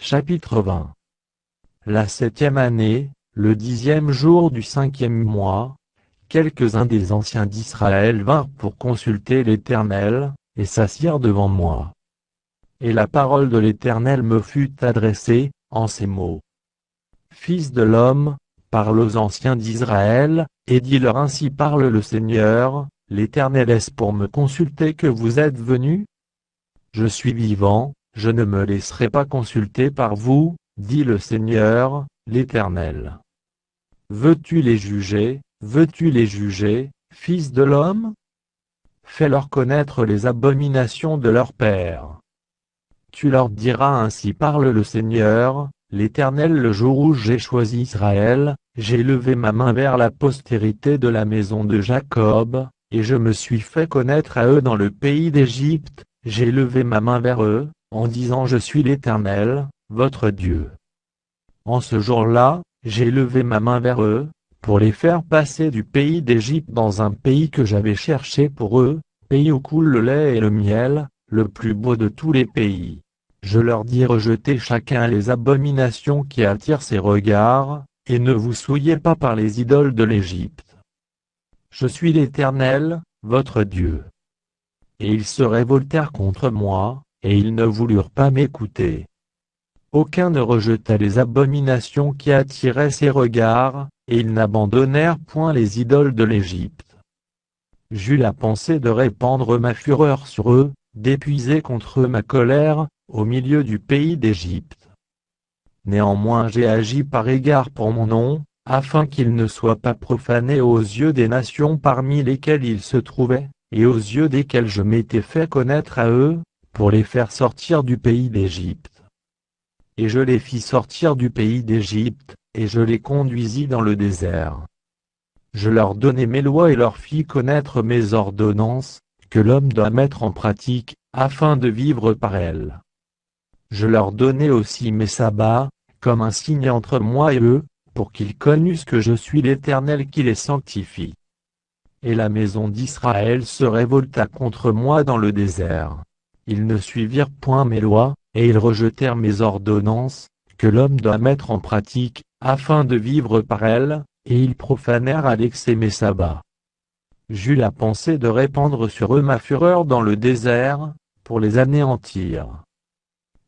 Chapitre 20. La 7e année, le 10e jour du 5e mois, quelques-uns des anciens d'Israël vinrent pour consulter l'Éternel, et s'assirent devant moi. Et la parole de l'Éternel me fut adressée, en ces mots. Fils de l'homme, parle aux anciens d'Israël, et dis-leur ainsi parle le Seigneur, l'Éternel est-ce pour me consulter que vous êtes venus? Je suis vivant, je ne me laisserai pas consulter par vous, dit le Seigneur, l'Éternel. Veux-tu les juger, fils de l'homme? Fais-leur connaître les abominations de leurs pères. Tu leur diras ainsi parle le Seigneur, l'Éternel le jour où j'ai choisi Israël, j'ai levé ma main vers la postérité de la maison de Jacob, et je me suis fait connaître à eux dans le pays d'Égypte, j'ai levé ma main vers eux, en disant je suis l'Éternel, votre Dieu. En ce jour-là, j'ai levé ma main vers eux, pour les faire passer du pays d'Égypte dans un pays que j'avais cherché pour eux, pays où coule le lait et le miel, le plus beau de tous les pays. Je leur dis rejetez chacun les abominations qui attirent ses regards, et ne vous souillez pas par les idoles de l'Égypte. Je suis l'Éternel, votre Dieu. Et ils se révoltèrent contre moi, et ils ne voulurent pas m'écouter. Aucun ne rejeta les abominations qui attiraient ses regards, et ils n'abandonnèrent point les idoles de l'Égypte. J'eus la pensée de répandre ma fureur sur eux, d'épuiser contre eux ma colère, au milieu du pays d'Égypte. Néanmoins j'ai agi par égard pour mon nom, afin qu'il ne soit pas profané aux yeux des nations parmi lesquelles il se trouvait, et aux yeux desquelles je m'étais fait connaître à eux, pour les faire sortir du pays d'Égypte. Et je les fis sortir du pays d'Égypte, et je les conduisis dans le désert. Je leur donnai mes lois et leur fis connaître mes ordonnances, que l'homme doit mettre en pratique, afin de vivre par elles. Je leur donnai aussi mes sabbats, comme un signe entre moi et eux, pour qu'ils connussent que je suis l'Éternel qui les sanctifie. Et la maison d'Israël se révolta contre moi dans le désert. Ils ne suivirent point mes lois, et ils rejetèrent mes ordonnances, que l'homme doit mettre en pratique, afin de vivre par elles, et ils profanèrent à l'excès mes sabbats. J'eus la pensée de répandre sur eux ma fureur dans le désert, pour les anéantir.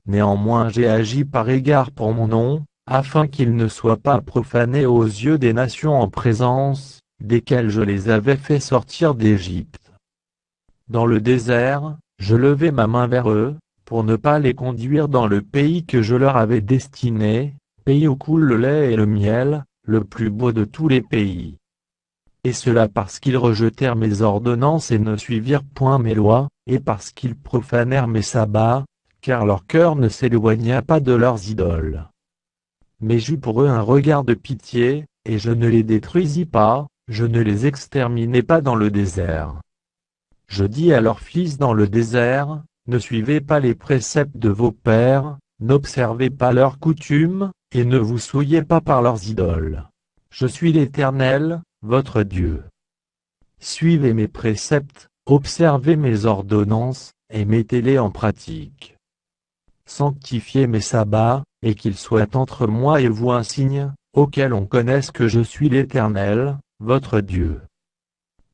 Néanmoins j'ai agi par égard pour mon nom, afin qu'ils ne soient pas profanés aux yeux des nations en présence, desquelles je les avais fait sortir d'Égypte. Dans le désert, je levai ma main vers eux, pour ne pas les conduire dans le pays que je leur avais destiné, pays où coule le lait et le miel, le plus beau de tous les pays. Et cela parce qu'ils rejetèrent mes ordonnances et ne suivirent point mes lois, et parce qu'ils profanèrent mes sabbats, car leur cœur ne s'éloigna pas de leurs idoles. Mais j'eus pour eux un regard de pitié, et je ne les détruisis pas, je ne les exterminai pas dans le désert. Je dis à leurs fils dans le désert, ne suivez pas les préceptes de vos pères, n'observez pas leurs coutumes, et ne vous souillez pas par leurs idoles. Je suis l'Éternel, votre Dieu. Suivez mes préceptes, observez mes ordonnances, et mettez-les en pratique. Sanctifiez mes sabbats, et qu'ils soient entre moi et vous un signe, auquel on connaisse que je suis l'Éternel, votre Dieu.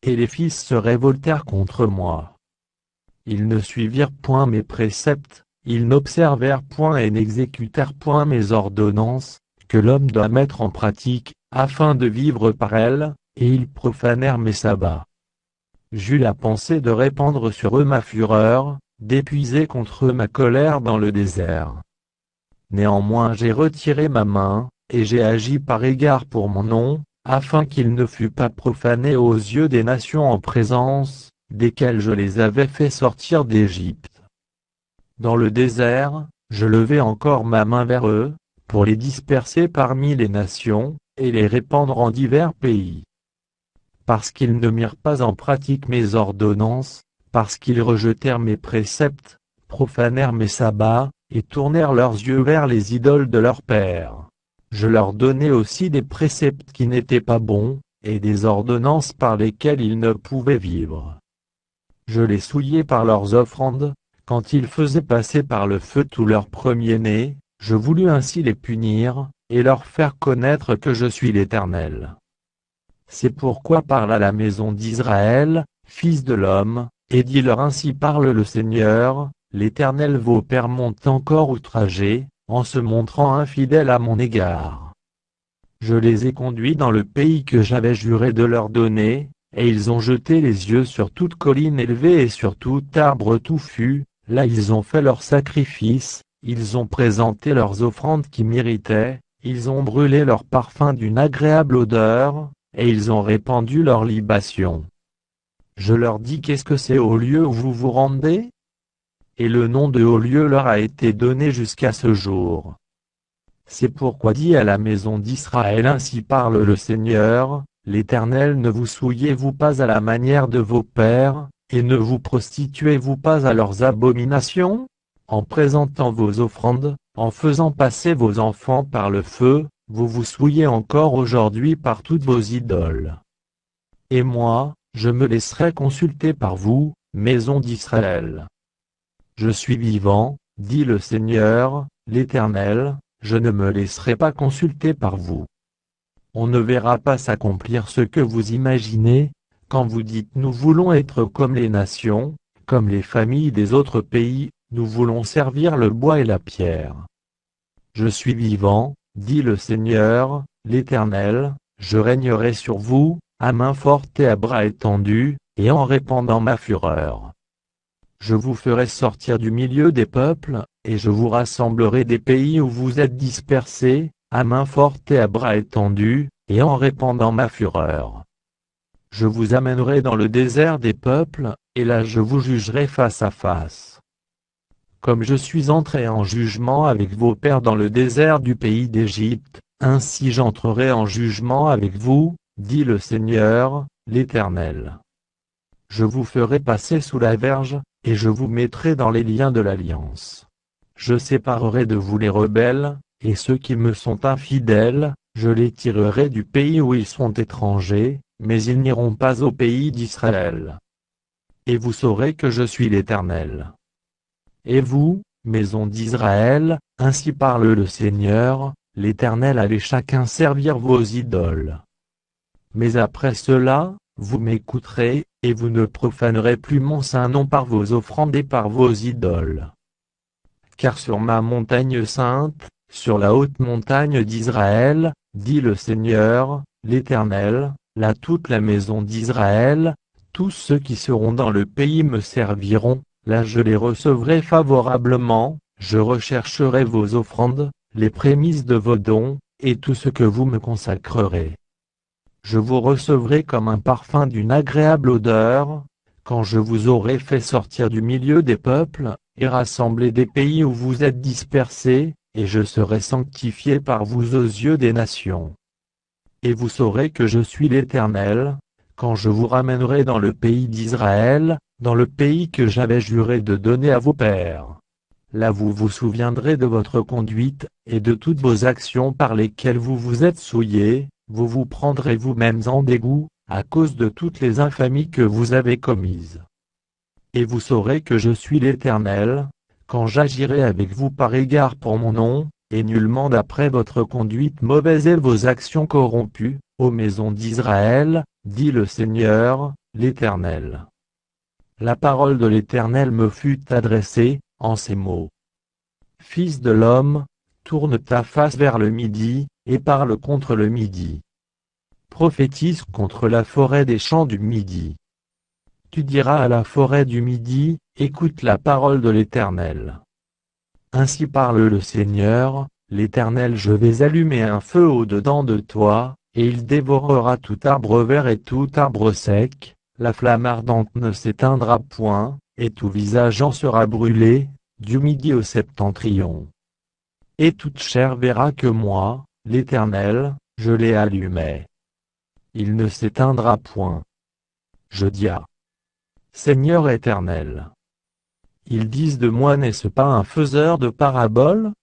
Et les fils se révoltèrent contre moi. Ils ne suivirent point mes préceptes, ils n'observèrent point et n'exécutèrent point mes ordonnances, que l'homme doit mettre en pratique, afin de vivre par elles, et ils profanèrent mes sabbats. J'eus la pensée de répandre sur eux ma fureur, d'épuiser contre eux ma colère dans le désert. Néanmoins j'ai retiré ma main, et j'ai agi par égard pour mon nom, afin qu'il ne fût pas profané aux yeux des nations en présence, desquelles je les avais fait sortir d'Égypte. Dans le désert, je levai encore ma main vers eux, pour les disperser parmi les nations, et les répandre en divers pays. Parce qu'ils ne mirent pas en pratique mes ordonnances, parce qu'ils rejetèrent mes préceptes, profanèrent mes sabbats, et tournèrent leurs yeux vers les idoles de leurs pères. Je leur donnai aussi des préceptes qui n'étaient pas bons, et des ordonnances par lesquelles ils ne pouvaient vivre. Je les souillai par leurs offrandes, quand ils faisaient passer par le feu tous leurs premiers-nés, Je voulus ainsi les punir, et leur faire connaître que je suis l'Éternel. C'est pourquoi parle à la maison d'Israël, fils de l'homme, et dis-leur ainsi parle le Seigneur, l'Éternel vos pères m'ont encore outragé, en se montrant infidèles à mon égard. Je les ai conduits dans le pays que j'avais juré de leur donner, et ils ont jeté les yeux sur toute colline élevée et sur tout arbre touffu, là ils ont fait leurs sacrifices, ils ont présenté leurs offrandes qui m'irritaient, ils ont brûlé leurs parfums d'une agréable odeur, et ils ont répandu leurs libations. Je leur dis qu'est-ce que c'est au lieu où vous vous rendez? Et le nom de haut lieu leur a été donné jusqu'à ce jour. C'est pourquoi dis à la maison d'Israël ainsi parle le Seigneur, l'Éternel ne vous souillez-vous pas à la manière de vos pères, et ne vous prostituez-vous pas à leurs abominations? En présentant vos offrandes, en faisant passer vos enfants par le feu, vous vous souillez encore aujourd'hui par toutes vos idoles. Et moi, je me laisserai consulter par vous, maison d'Israël. Je suis vivant, dit le Seigneur, l'Éternel, je ne me laisserai pas consulter par vous. On ne verra pas s'accomplir ce que vous imaginez, quand vous dites nous voulons être comme les nations, comme les familles des autres pays, nous voulons servir le bois et la pierre. Je suis vivant, dit le Seigneur, l'Éternel, je régnerai sur vous, à main forte et à bras étendus, et en répandant ma fureur. Je vous ferai sortir du milieu des peuples, et je vous rassemblerai des pays où vous êtes dispersés, à main forte et à bras étendus, et en répandant ma fureur. Je vous amènerai dans le désert des peuples, et là je vous jugerai face à face. Comme je suis entré en jugement avec vos pères dans le désert du pays d'Égypte, ainsi j'entrerai en jugement avec vous, dit le Seigneur, l'Éternel. Je vous ferai passer sous la verge, et je vous mettrai dans les liens de l'alliance. Je séparerai de vous les rebelles, et ceux qui me sont infidèles, je les tirerai du pays où ils sont étrangers, mais ils n'iront pas au pays d'Israël. Et vous saurez que je suis l'Éternel. Et vous, maison d'Israël, ainsi parle le Seigneur, l'Éternel, allez chacun servir vos idoles. Mais après cela, vous m'écouterez, et vous ne profanerez plus mon saint nom par vos offrandes et par vos idoles. Car sur ma montagne sainte, sur la haute montagne d'Israël, dit le Seigneur, l'Éternel, là toute la maison d'Israël, tous ceux qui seront dans le pays me serviront, là je les recevrai favorablement, je rechercherai vos offrandes, les prémices de vos dons, et tout ce que vous me consacrerez. Je vous recevrai comme un parfum d'une agréable odeur, quand je vous aurai fait sortir du milieu des peuples, et rassembler des pays où vous êtes dispersés, et je serai sanctifié par vous aux yeux des nations. Et vous saurez que je suis l'Éternel, quand je vous ramènerai dans le pays d'Israël, dans le pays que j'avais juré de donner à vos pères. Là vous vous souviendrez de votre conduite, et de toutes vos actions par lesquelles vous vous êtes souillés, vous vous prendrez vous-mêmes en dégoût, à cause de toutes les infamies que vous avez commises. Et vous saurez que je suis l'Éternel, quand j'agirai avec vous par égard pour mon nom, et nullement d'après votre conduite mauvaise et vos actions corrompues, ô maison d'Israël, dit le Seigneur, l'Éternel. La parole de l'Éternel me fut adressée, en ces mots. Fils de l'homme, tourne ta face vers le midi, et parle contre le midi. Prophétise contre la forêt des champs du midi. Tu diras à la forêt du midi, écoute la parole de l'Éternel. Ainsi parle le Seigneur, l'Éternel, je vais allumer un feu au-dedans de toi, et il dévorera tout arbre vert et tout arbre sec, la flamme ardente ne s'éteindra point, et tout visage en sera brûlé, du midi au septentrion. Et toute chair verra que moi, l'Éternel, je l'ai allumé. Il ne s'éteindra point. Je dis à Seigneur éternel. Ils disent de moi, n'est-ce pas un faiseur de paraboles?